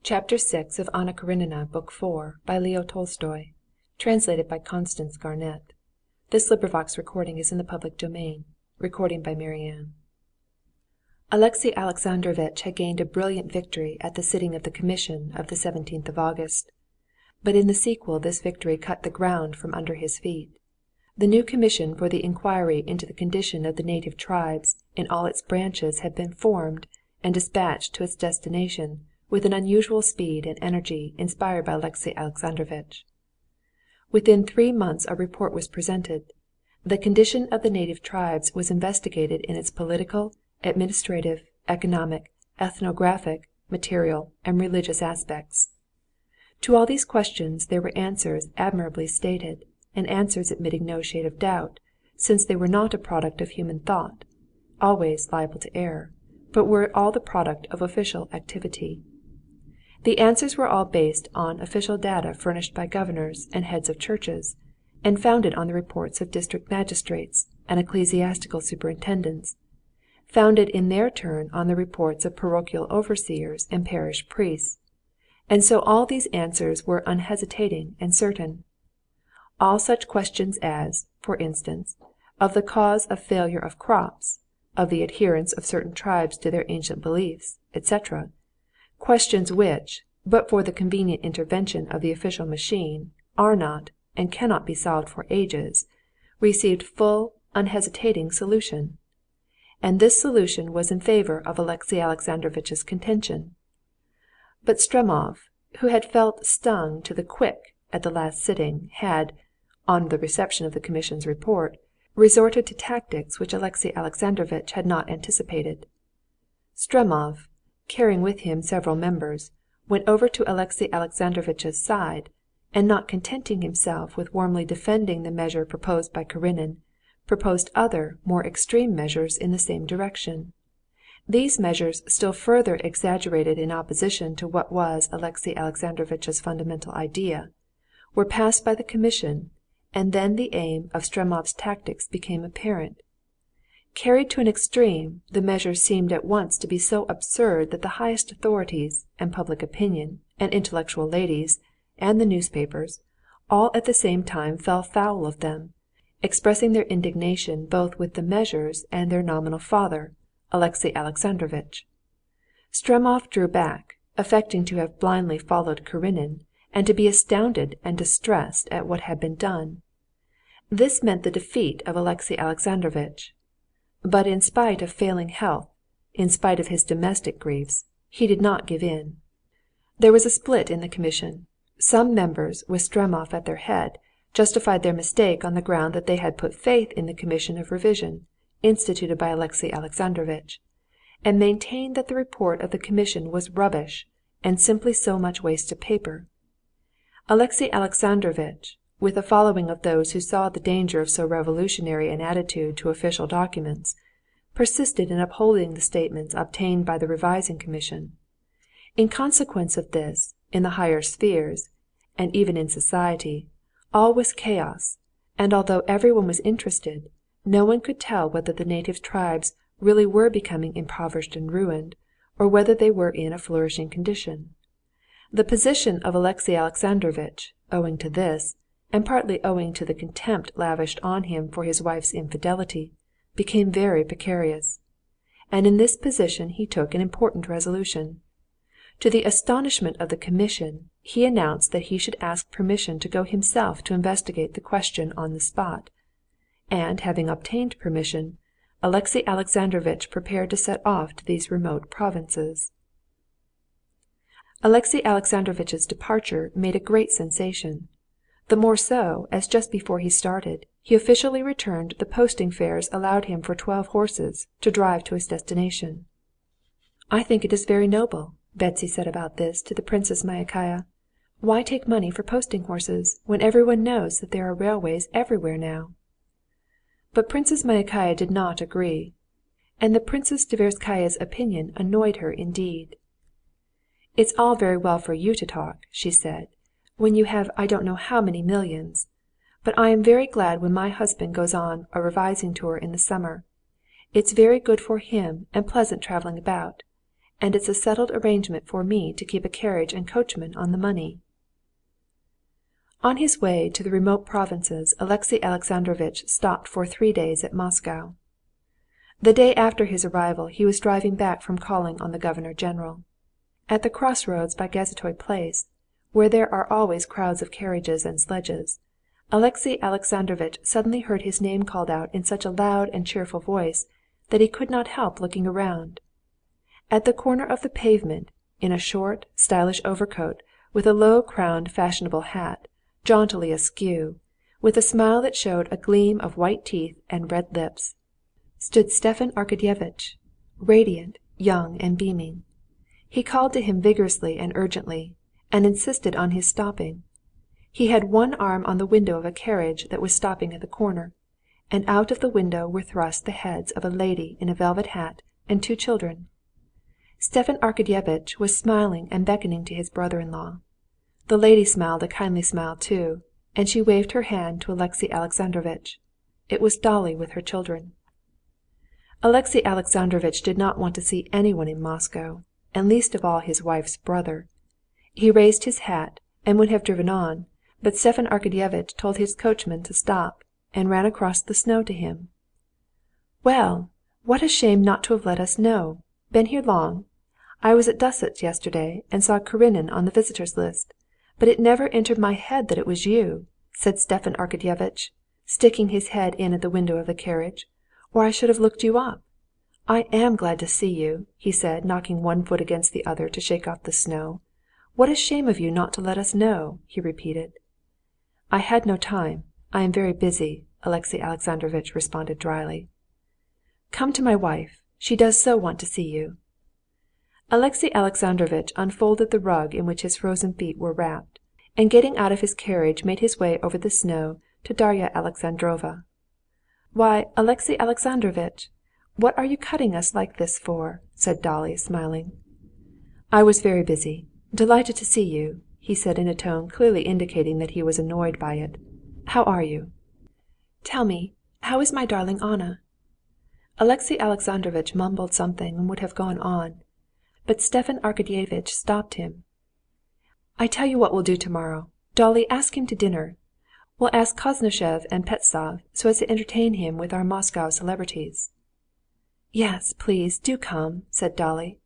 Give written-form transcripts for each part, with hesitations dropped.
Chapter 6 of Anna Karenina, Book 4, by Leo Tolstoy. Translated by Constance Garnett. This recording is in the public domain. Recording by Marianne. Alexey Alexandrovitch had gained a brilliant victory at the sitting of the commission of the 17th of August. But in the sequel this victory cut the ground from under his feet. The new commission for the inquiry into the condition of the native tribes in all its branches had been formed and dispatched to its destination with an unusual speed and energy inspired by Alexey Alexandrovitch. Within 3 months a report was presented. The condition of the native tribes was investigated in its political, administrative, economic, ethnographic, material, and religious aspects. To all these questions there were answers admirably stated, and answers admitting no shade of doubt, since they were not a product of human thought, always liable to error, but were all the product of official activity. The answers were all based on official data furnished by governors and heads of churches, and founded on the reports of district magistrates and ecclesiastical superintendents, founded in their turn on the reports of parochial overseers and parish priests, and so all these answers were unhesitating and certain. All such questions as, for instance, of the cause of failure of crops, of the adherence of certain tribes to their ancient beliefs, etc., questions which, but for the convenient intervention of the official machine, are not and cannot be solved for ages, received full, unhesitating solution. And this solution was in favor of Alexey Alexandrovitch's contention. But Stremov, who had felt stung to the quick at the last sitting, had, on the reception of the commission's report, resorted to tactics which Alexey Alexandrovitch had not anticipated. Stremov, carrying with him several members, went over to Alexey Alexandrovitch's side, and not contenting himself with warmly defending the measure proposed by Karenin, proposed other, more extreme measures in the same direction. These measures, still further exaggerated in opposition to what was Alexey Alexandrovitch's fundamental idea, were passed by the commission, and then the aim of Stremov's tactics became apparent. Carried to an extreme, the measures seemed at once to be so absurd that the highest authorities, and public opinion, and intellectual ladies, and the newspapers, all at the same time fell foul of them, expressing their indignation both with the measures and their nominal father, Alexey Alexandrovitch. Stremov drew back, affecting to have blindly followed Karenin, and to be astounded and distressed at what had been done. This meant the defeat of Alexey Alexandrovitch. But in spite of failing health, in spite of his domestic griefs, he did not give in. There was a split in the commission. Some members, with Stremov at their head, justified their mistake on the ground that they had put faith in the commission of revision, instituted by Alexey Alexandrovitch, and maintained that the report of the commission was rubbish and simply so much waste of paper. Alexey Alexandrovitch, with a following of those who saw the danger of so revolutionary an attitude to official documents, persisted in upholding the statements obtained by the revising commission. In consequence of this, in the higher spheres, and even in society, all was chaos, and although everyone was interested, no one could tell whether the native tribes really were becoming impoverished and ruined, or whether they were in a flourishing condition. The position of Alexey Alexandrovitch, owing to this, and partly owing to the contempt lavished on him for his wife's infidelity, became very precarious. And in this position he took an important resolution. To the astonishment of the commission, he announced that he should ask permission to go himself to investigate the question on the spot. And having obtained permission, Alexey Alexandrovitch prepared to set off to these remote provinces. Alexey Alexandrovitch's departure made a great sensation. The more so, as just before he started, he officially returned the posting fares allowed him for 12 horses to drive to his destination. "I think it is very noble," Betsy said about this to the Princess Myakaya. "Why take money for posting horses, when everyone knows that there are railways everywhere now?" But Princess Myakaya did not agree, and the Princess Tverskaya's opinion annoyed her indeed. "It's all very well for you to talk," she said, "when you have I don't know how many millions. But I am very glad when my husband goes on a revising tour in the summer. It's very good for him and pleasant traveling about. and it's a settled arrangement for me to keep a carriage and coachman on the money." On his way to the remote provinces Alexey Alexandrovitch stopped for 3 days at Moscow. The day after his arrival he was driving back from calling on the governor-general. At the crossroads by Gazetoy Place, where there are always crowds of carriages and sledges, Alexey Alexandrovitch suddenly heard his name called out in such a loud and cheerful voice that he could not help looking around. At the corner of the pavement, in a short, stylish overcoat, with a low-crowned fashionable hat, jauntily askew, with a smile that showed a gleam of white teeth and red lips, stood Stepan Arkadyevitch, radiant, young, and beaming. He called to him vigorously and urgently, and insisted on his stopping. He had one arm on the window of a carriage that was stopping at the corner, and out of the window were thrust the heads of a lady in a velvet hat and 2 children. Stepan Arkadyevitch was smiling and beckoning to his brother-in-law. The lady smiled a kindly smile too, and she waved her hand to Alexey Alexandrovitch. It was Dolly with her children. Alexey Alexandrovitch did not want to see anyone in Moscow, and least of all his wife's brother. He raised his hat and would have driven on, but Stepan Arkadyevitch told his coachman to stop, and ran across the snow to him. "Well, what a shame not to have let us know! Been here long? I was at Dussots yesterday and saw Karenina on the visitors' list, but it never entered my head that it was you," said Stepan Arkadyevitch, sticking his head in at the window of the carriage, "or I should have looked you up. I am glad to see you," he said, knocking one foot against the other to shake off the snow. "What a shame of you not to let us know," he repeated. "I had no time. I am very busy," Alexey Alexandrovitch responded dryly. "Come to my wife. She does so want to see you." Alexey Alexandrovitch unfolded the rug in which his frozen feet were wrapped, and getting out of his carriage made his way over the snow to Darya Alexandrovna. "Why, Alexey Alexandrovitch, what are you cutting us like this for?" said Dolly, smiling. "I was very busy. Delighted to see you," he said in a tone clearly indicating that he was annoyed by it. "How are you?" "Tell me, how is my darling Anna?" Alexey Alexandrovitch mumbled something and would have gone on, but Stepan Arkadyevitch stopped him. "I tell you what we'll do tomorrow. Dolly, ask him to dinner. We'll ask Koznishev and Pestsov, so as to entertain him with our Moscow celebrities." "Yes, please, do come," said Dolly.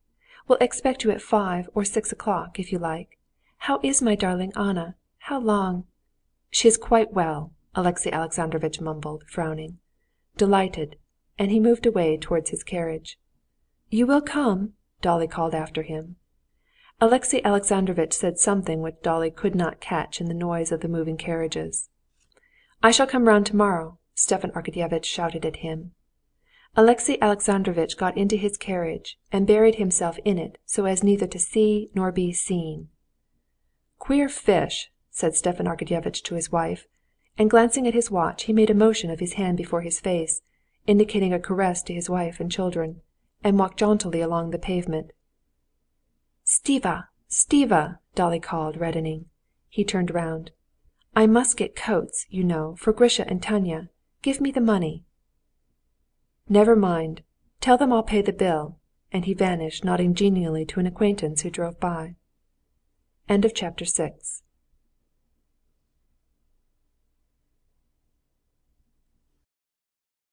"We'll expect you at 5 or 6 o'clock, if you like. How is my darling Anna? How long—" "She is quite well," Alexey Alexandrovitch mumbled, frowning. "Delighted," and he moved away towards his carriage. "You will come?" Dolly called after him. Alexey Alexandrovitch said something which Dolly could not catch in the noise of the moving carriages. "I shall come round tomorrow," Stepan Arkadyevitch shouted at him. Alexey Alexandrovitch got into his carriage and buried himself in it so as neither to see nor be seen. "Queer fish!" said Stepan Arkadyevitch to his wife, and glancing at his watch he made a motion of his hand before his face, indicating a caress to his wife and children, and walked jauntily along the pavement. "Stiva! Stiva!" Dolly called, reddening. He turned round. "I must get coats, you know, for Grisha and Tanya. Give me the money." "Never mind. Tell them I'll pay the bill," and he vanished, nodding genially to an acquaintance who drove by. Chapter 7